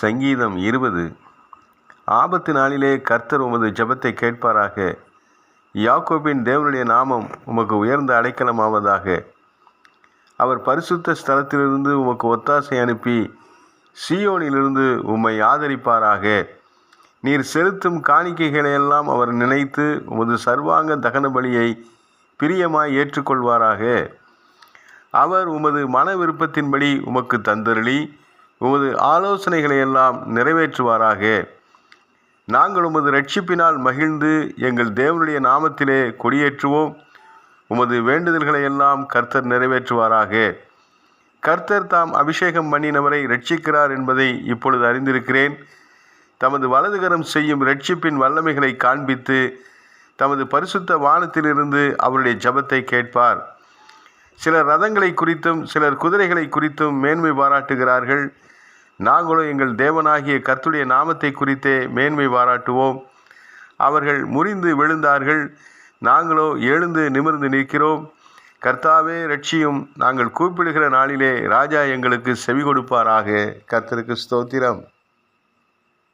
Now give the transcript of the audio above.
சங்கீதம் 20. ஆபத்து நாளிலே கர்த்தர் உமது ஜெபத்தை கேட்பாராக. யாக்கோபின் தேவனுடைய நாமம் உமக்கு உயர்ந்த அடைக்கலமாவதாக. அவர் பரிசுத்த ஸ்தலத்திலிருந்து உமக்கு ஒத்தாசை அனுப்பி சீயோனிலிருந்து உம்மை ஆதரிப்பாராக. நீர் செலுத்தும் காணிக்கைகளையெல்லாம் அவர் நினைத்து உமது சர்வாங்க தகன பலியை பிரியமாய் ஏற்றுக்கொள்வாராக. அவர் உமது மன விருப்பத்தின்படி உமக்கு தந்தருளி உமது ஆலோசனைகளையெல்லாம் நிறைவேற்றுவாராக. நாங்கள் உமது இரட்சிப்பினால் மகிழ்ந்து எங்கள் தேவனுடைய நாமத்திலே கொடியேற்றுவோம். உமது வேண்டுதல்களையெல்லாம் கர்த்தர் நிறைவேற்றுவாராக. கர்த்தர் தாம் அபிஷேகம் பண்ணினவரை இரட்சிக்கிறார் என்பதை இப்பொழுது அறிந்திருக்கிறேன். தமது வலதுகரம் செய்யும் இரட்சிப்பின் வல்லமைகளை காண்பித்து தமது பரிசுத்த வானத்திலிருந்து அவருடைய ஜெபத்தை கேட்பார். சிலர் ரதங்களை குறித்தும் சிலர் குதிரைகளை குறித்தும் மேன்மை பாராட்டுகிறார்கள். நாங்களோ எங்கள் தேவனாகிய கர்த்தருடைய நாமத்தை குறித்தே மேன்மை பாராட்டுவோம். அவர்கள் முறிந்து விழுந்தார்கள், நாங்களோ எழுந்து நிமிர்ந்து நிற்கிறோம். கர்த்தாவே இரட்சியும். நாங்கள் கூப்பிடுகிற நாளிலே ராஜா எங்களுக்கு செவி கொடுப்பாராக. கர்த்தருக்கு ஸ்தோத்திரம்.